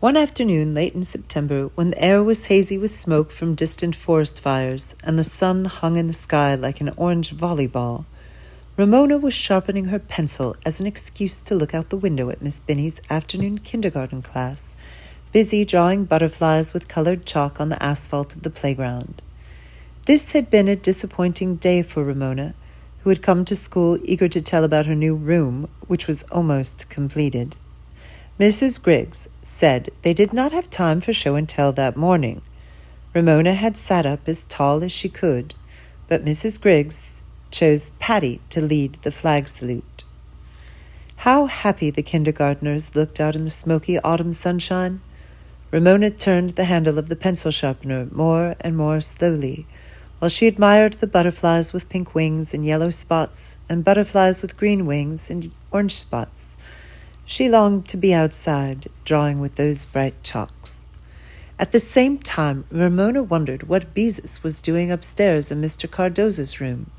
One afternoon late in September, when the air was hazy with smoke from distant forest fires and the sun hung in the sky like an orange volleyball, Ramona was sharpening her pencil as an excuse to look out the window at Miss Binny's afternoon kindergarten class, busy drawing butterflies with colored chalk on the asphalt of the playground. This had been a disappointing day for Ramona, who had come to school eager to tell about her new room, which was almost completed. Mrs. Griggs said they did not have time for show and tell that morning. Ramona had sat up as tall as she could, but Mrs. Griggs chose Patty to lead the flag salute. How happy the kindergartners looked out in the smoky autumn sunshine. Ramona turned the handle of the pencil sharpener more and more slowly, while she admired the butterflies with pink wings and yellow spots, and butterflies with green wings and orange spots. She longed to be outside, drawing with those bright chalks. At the same time, Ramona wondered what Beezus was doing upstairs in Mr. Cardoza's room.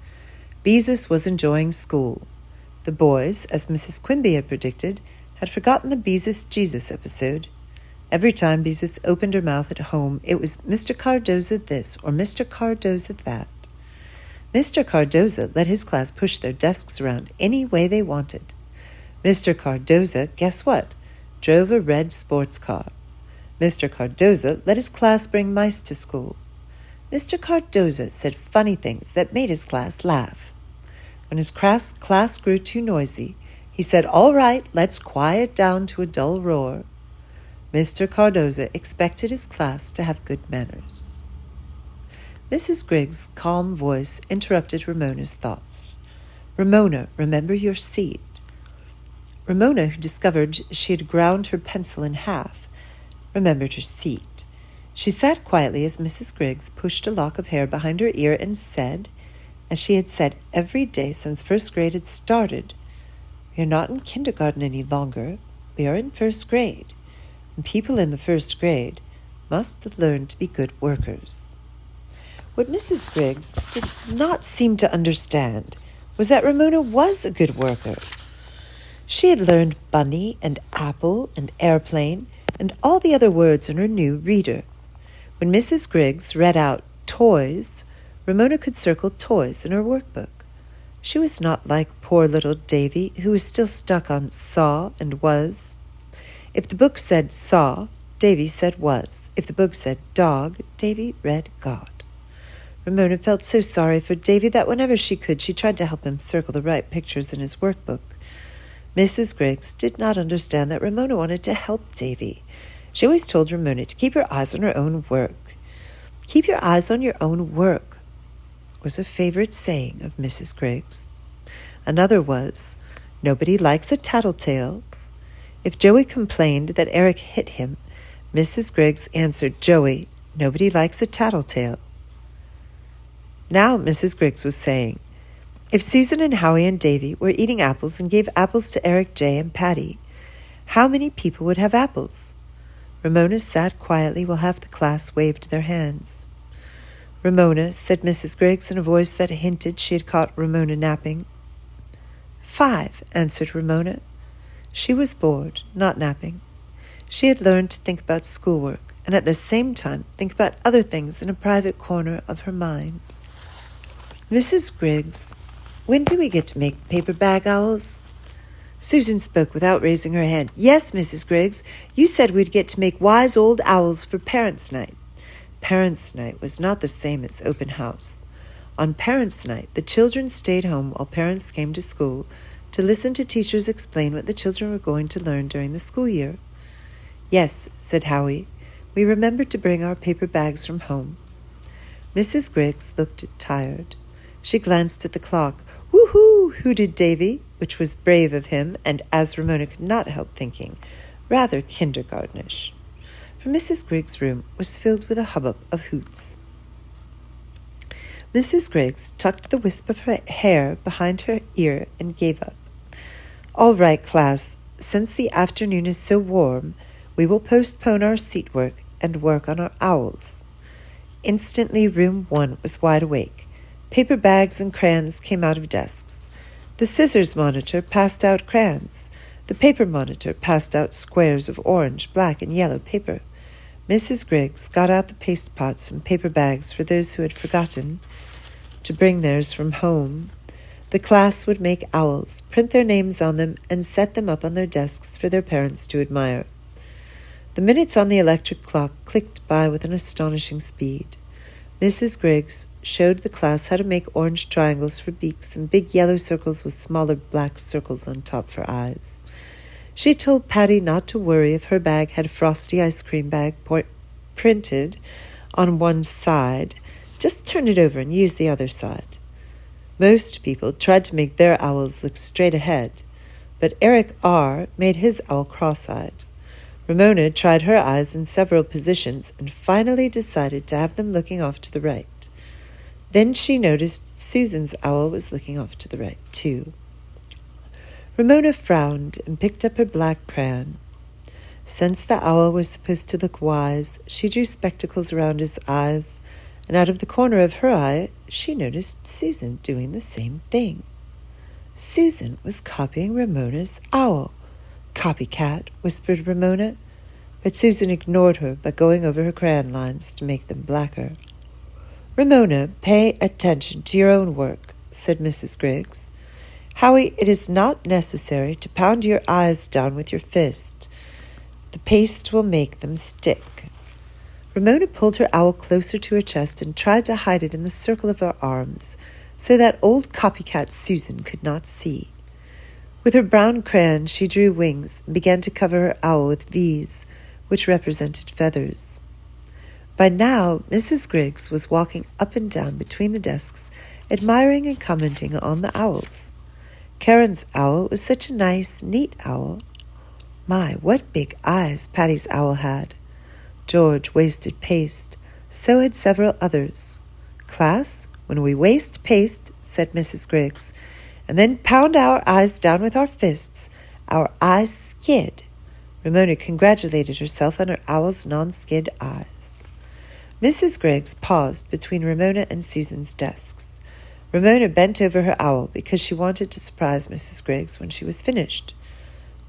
Beezus was enjoying school. The boys, as Mrs. Quimby had predicted, had forgotten the Beezus Jesus episode. Every time Beezus opened her mouth at home, it was Mr. Cardoza this or Mr. Cardoza that. Mr. Cardoza let his class push their desks around any way they wanted. Mr. Cardoza, guess what? Drove a red sports car. Mr. Cardoza let his class bring mice to school. Mr. Cardoza said funny things that made his class laugh. When his class grew too noisy, he said, "All right, let's quiet down to a dull roar." Mr. Cardoza expected his class to have good manners. Mrs. Griggs' calm voice interrupted Ramona's thoughts. "Ramona, remember your seat." Ramona, who discovered she had ground her pencil in half, remembered her seat. She sat quietly as Mrs. Griggs pushed a lock of hair behind her ear and said, as she had said every day since first grade had started, "We are not in kindergarten any longer. We are in first grade, and people in the first grade must learn to be good workers." What Mrs. Griggs did not seem to understand was that Ramona was a good worker. She had learned bunny and apple and airplane and all the other words in her new reader. When Mrs. Griggs read out toys, Ramona could circle toys in her workbook. She was not like poor little Davy, who was still stuck on saw and was. If the book said saw, Davy said was. If the book said dog, Davy read God. Ramona felt so sorry for Davy that whenever she could, she tried to help him circle the right pictures in his workbook. Mrs. Griggs did not understand that Ramona wanted to help Davy. She always told Ramona to keep her eyes on her own work. "Keep your eyes on your own work," was a favorite saying of Mrs. Griggs. Another was, "Nobody likes a tattletale." If Joey complained that Eric hit him, Mrs. Griggs answered, "Joey, nobody likes a tattletale." Now Mrs. Griggs was saying, if Susan and Howie and Davy were eating apples and gave apples to Eric J. and Patty, how many people would have apples? Ramona sat quietly while half the class waved their hands. "Ramona," said Mrs. Griggs in a voice that hinted she had caught Ramona napping. "5," answered Ramona. She was bored, not napping. She had learned to think about schoolwork and at the same time think about other things in a private corner of her mind. "Mrs. Griggs, when do we get to make paper bag owls?" Susan spoke without raising her hand. "Yes, Mrs. Griggs, you said we'd get to make wise old owls for Parents' Night." Parents' Night was not the same as open house. On Parents' Night, the children stayed home while parents came to school to listen to teachers explain what the children were going to learn during the school year. "Yes," said Howie, "we remembered to bring our paper bags from home." Mrs. Griggs looked tired. She glanced at the clock. "Woo-hoo!" hooted Davy, which was brave of him, and, as Ramona could not help thinking, rather kindergartenish. For Mrs. Griggs' room was filled with a hubbub of hoots. Mrs. Griggs tucked the wisp of her hair behind her ear and gave up. "All right, class, since the afternoon is so warm, we will postpone our seat work and work on our owls." Instantly, room 1 was wide awake. Paper bags and crayons came out of desks. The scissors monitor passed out crayons. The paper monitor passed out squares of orange, black, and yellow paper. Mrs. Griggs got out the paste pots and paper bags for those who had forgotten to bring theirs from home. The class would make owls, print their names on them, and set them up on their desks for their parents to admire. The minutes on the electric clock clicked by with an astonishing speed. Mrs. Griggs showed the class how to make orange triangles for beaks and big yellow circles with smaller black circles on top for eyes. She told Patty not to worry if her bag had a frosty ice cream bag printed on one side. Just turn it over and use the other side. Most people tried to make their owls look straight ahead, but Eric R. made his owl cross-eyed. Ramona tried her eyes in several positions and finally decided to have them looking off to the right. Then she noticed Susan's owl was looking off to the right, too. Ramona frowned and picked up her black crayon. Since the owl was supposed to look wise, she drew spectacles around his eyes, and out of the corner of her eye, she noticed Susan doing the same thing. Susan was copying Ramona's owl. "Copycat," whispered Ramona, but Susan ignored her by going over her crayon lines to make them blacker. "Ramona, pay attention to your own work," said Mrs. Griggs. "Howie, it is not necessary to pound your eyes down with your fist. The paste will make them stick." Ramona pulled her owl closer to her chest and tried to hide it in the circle of her arms so that old copycat Susan could not see. With her brown crayon, she drew wings and began to cover her owl with V's, which represented feathers. By now, Mrs. Griggs was walking up and down between the desks, admiring and commenting on the owls. Karen's owl was such a nice, neat owl. My, what big eyes Patty's owl had. George wasted paste. So had several others. "Class, when we waste paste," said Mrs. Griggs, "and then pound our eyes down with our fists, our eyes skid." Ramona congratulated herself on her owl's non-skid eyes. Mrs. Griggs paused between Ramona and Susan's desks. Ramona bent over her owl because she wanted to surprise Mrs. Griggs when she was finished.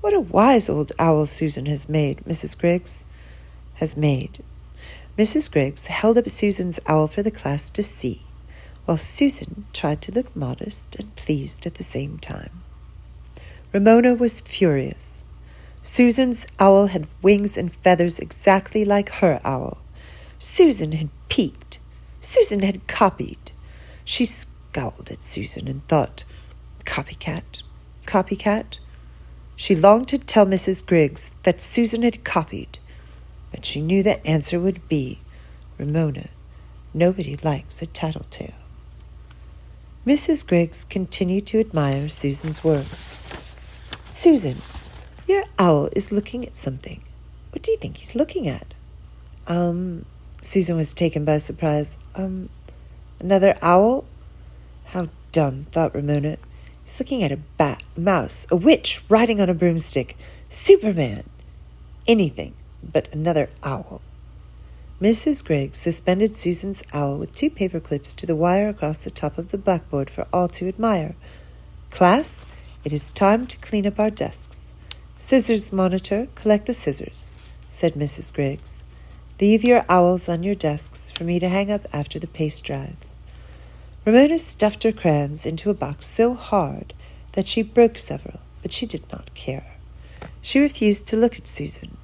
"What a wise old owl Susan has made," Mrs. Griggs Mrs. Griggs held up Susan's owl for the class to see, while Susan tried to look modest and pleased at the same time. Ramona was furious. Susan's owl had wings and feathers exactly like her owl. Susan had peeked. Susan had copied. She scowled at Susan and thought, "Copycat, copycat." She longed to tell Mrs. Griggs that Susan had copied, but she knew the answer would be, "Ramona, nobody likes a tattletale." Mrs. Griggs continued to admire Susan's work. "Susan, your owl is looking at something. What do you think he's looking at?" Susan was taken by surprise. Another owl? How dumb, thought Ramona. He's looking at a bat, a mouse, a witch riding on a broomstick, Superman. Anything but another owl. Mrs. Griggs suspended Susan's owl with 2 paper clips to the wire across the top of the blackboard for all to admire. "Class, it is time to clean up our desks. Scissors, monitor, collect the scissors," said Mrs. Griggs. "Leave your owls on your desks for me to hang up after the paste dries." Ramona stuffed her crayons into a box so hard that she broke several, but she did not care. She refused to look at Susan.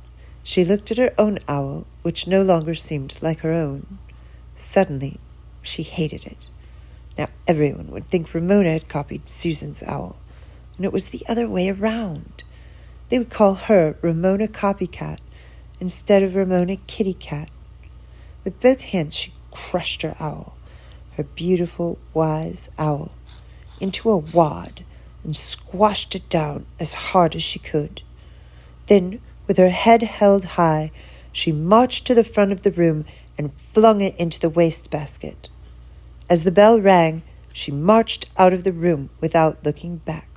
She looked at her own owl, which no longer seemed like her own. Suddenly, she hated it. Now everyone would think Ramona had copied Susan's owl, and it was the other way around. They would call her Ramona Copycat instead of Ramona Kitty Cat. With both hands she crushed her owl, her beautiful, wise owl, into a wad and squashed it down as hard as she could. Then, with her head held high, she marched to the front of the room and flung it into the wastebasket. As the bell rang, she marched out of the room without looking back.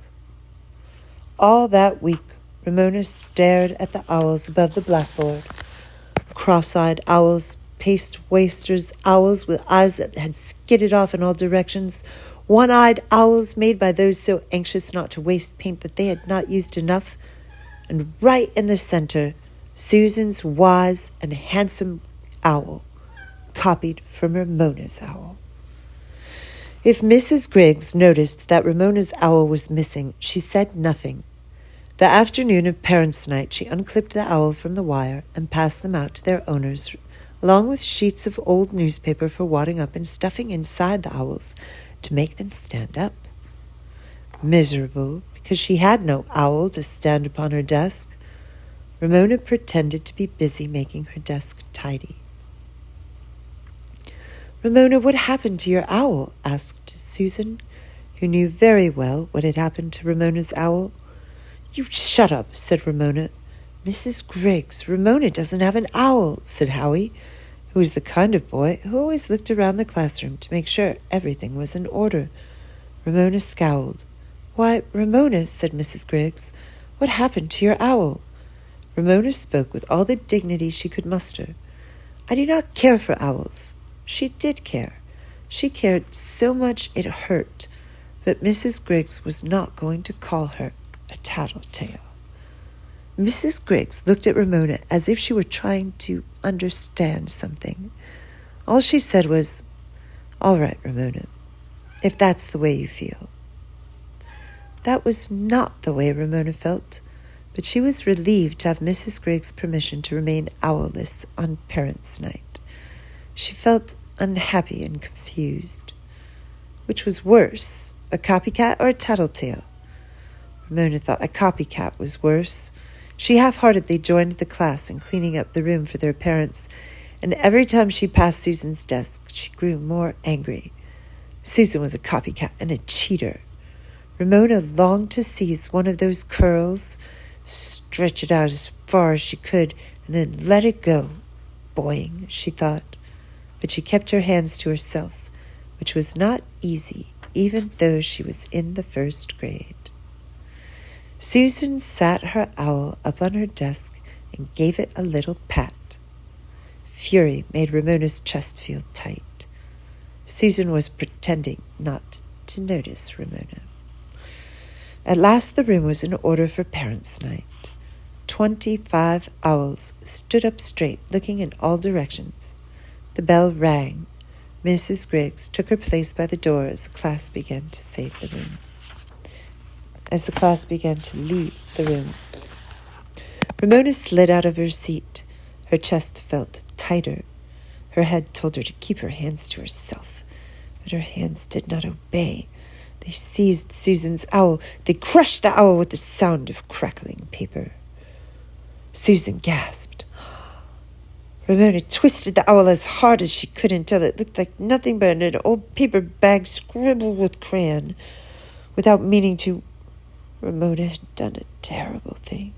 All that week, Ramona stared at the owls above the blackboard. Cross-eyed owls, paste wasters, owls with eyes that had skidded off in all directions, one-eyed owls made by those so anxious not to waste paint that they had not used enough, and right in the center, Susan's wise and handsome owl, copied from Ramona's owl. If Mrs. Griggs noticed that Ramona's owl was missing, she said nothing. The afternoon of Parents' Night, she unclipped the owl from the wire and passed them out to their owners, along with sheets of old newspaper for wadding up and stuffing inside the owls to make them stand up. Miserable, because she had no owl to stand upon her desk, Ramona pretended to be busy making her desk tidy. "Ramona, what happened to your owl?" asked Susan, who knew very well what had happened to Ramona's owl. "You shut up," said Ramona. "Mrs. Griggs, Ramona doesn't have an owl," said Howie, who was the kind of boy who always looked around the classroom to make sure everything was in order. Ramona scowled. "Why, Ramona," said Mrs. Griggs, "what happened to your owl?" Ramona spoke with all the dignity she could muster. "I do not care for owls." She did care. She cared so much it hurt, but Mrs. Griggs was not going to call her a tattletale. Mrs. Griggs looked at Ramona as if she were trying to understand something. All she said was, "All right, Ramona, if that's the way you feel." That was not the way Ramona felt, but she was relieved to have Mrs. Griggs' permission to remain owlless on Parents' Night. She felt unhappy and confused. Which was worse, a copycat or a tattletale? Ramona thought a copycat was worse. She half-heartedly joined the class in cleaning up the room for their parents, and every time she passed Susan's desk, she grew more angry. Susan was a copycat and a cheater. Ramona longed to seize one of those curls, stretch it out as far as she could, and then let it go. Boing, she thought. But she kept her hands to herself, which was not easy, even though she was in the first grade. Susan sat her owl up on her desk and gave it a little pat. Fury made Ramona's chest feel tight. Susan was pretending not to notice Ramona. At last the room was in order for Parents' Night. 25 owls stood up straight, looking in all directions. The bell rang. Mrs. Griggs took her place by the door as the class began to save the room. As the class began to leave the room, Ramona slid out of her seat. Her chest felt tighter. Her head told her to keep her hands to herself, but her hands did not obey. They seized Susan's owl. They crushed the owl with the sound of crackling paper. Susan gasped. Ramona twisted the owl as hard as she could until it looked like nothing but an old paper bag scribbled with crayon. Without meaning to, Ramona had done a terrible thing.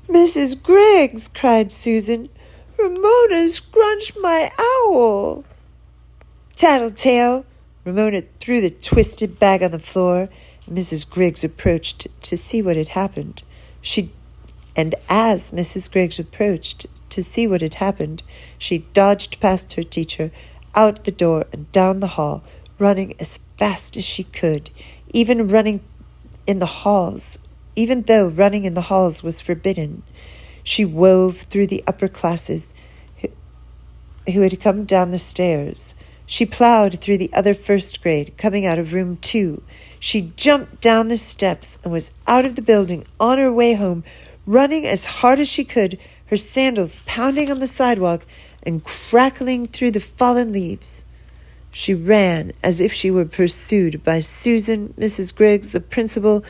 "Mrs. Griggs," cried Susan, "Ramona scrunched my owl." "Tattletale!" Ramona threw the twisted bag on the floor, and Mrs. Griggs approached to see what had happened. As Mrs. Griggs approached to see what had happened, she dodged past her teacher, out the door and down the hall, running as fast as she could, even though running in the halls was forbidden. She wove through the upper classes who had come down the stairs. She plowed through the other first grade, coming out of room 2. She jumped down the steps and was out of the building on her way home, running as hard as she could, her sandals pounding on the sidewalk and crackling through the fallen leaves. She ran as if she were pursued by Susan, Mrs. Griggs, the principal,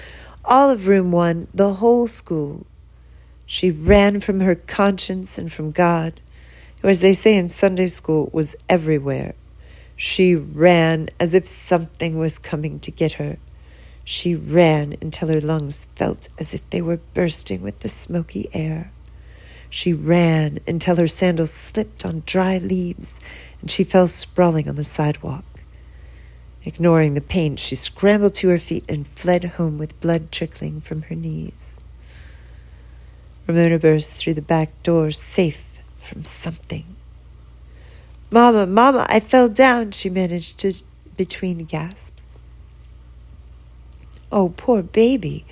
all of room 1, the whole school. She ran from her conscience and from God, who, as they say in Sunday school, was everywhere. She ran as if something was coming to get her. She ran until her lungs felt as if they were bursting with the smoky air. She ran until her sandals slipped on dry leaves and she fell sprawling on the sidewalk. Ignoring the pain, she scrambled to her feet and fled home with blood trickling from her knees. Ramona burst through the back door, safe from something. "Mama, Mama, I fell down," she managed between gasps. "Oh, poor baby,"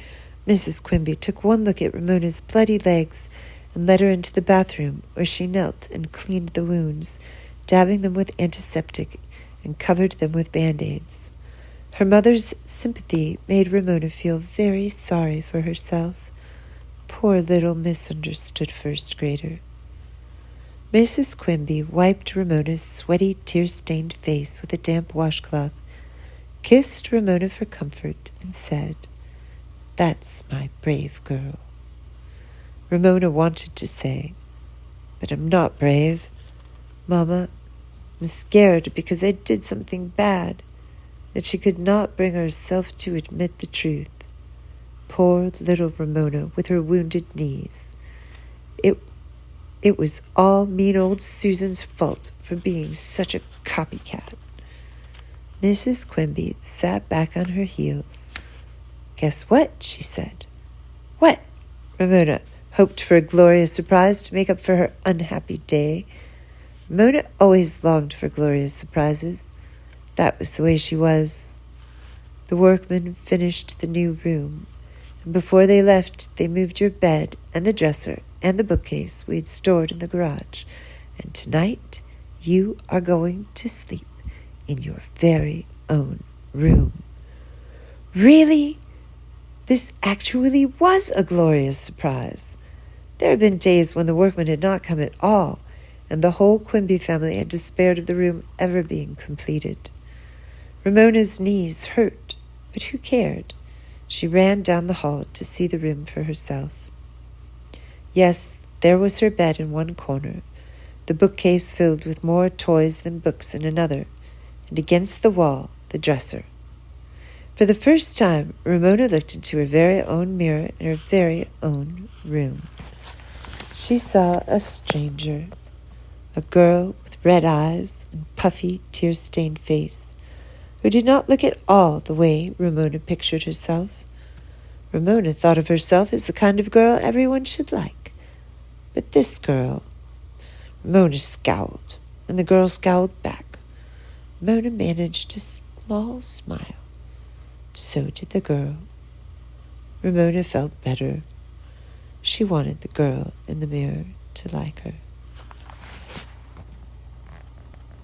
Mrs. Quimby took one look at Ramona's bloody legs and led her into the bathroom, where she knelt and cleaned the wounds, dabbing them with antiseptic and covered them with Band-Aids. Her mother's sympathy made Ramona feel very sorry for herself. Poor little misunderstood first grader. Mrs. Quimby wiped Ramona's sweaty, tear-stained face with a damp washcloth, kissed Ramona for comfort, and said, "That's my brave girl." Ramona wanted to say, "But I'm not brave. Mama, I'm scared because I did something bad," that she could not bring herself to admit the truth. Poor little Ramona with her wounded knees. It was all mean old Susan's fault for being such a copycat. Mrs. Quimby sat back on her heels. "Guess what?" she said. "What?" Ramona hoped for a glorious surprise to make up for her unhappy day. Ramona always longed for glorious surprises. That was the way she was. The workmen finished the new room, and before they left, they moved your bed and the dresser and the bookcase we had stored in the garage. And tonight, you are going to sleep in your very own room. Really? This actually was a glorious surprise. There had been days when the workmen had not come at all, and the whole Quimby family had despaired of the room ever being completed. Ramona's knees hurt, but who cared? She ran down the hall to see the room for herself. Yes, there was her bed in one corner, the bookcase filled with more toys than books in another, and against the wall, the dresser. For the first time, Ramona looked into her very own mirror in her very own room. She saw a stranger, a girl with red eyes and puffy, tear-stained face, who did not look at all the way Ramona pictured herself. Ramona thought of herself as the kind of girl everyone should like. But this girl... Ramona scowled, and the girl scowled back. Ramona managed a small smile. So did the girl. Ramona felt better. She wanted the girl in the mirror to like her.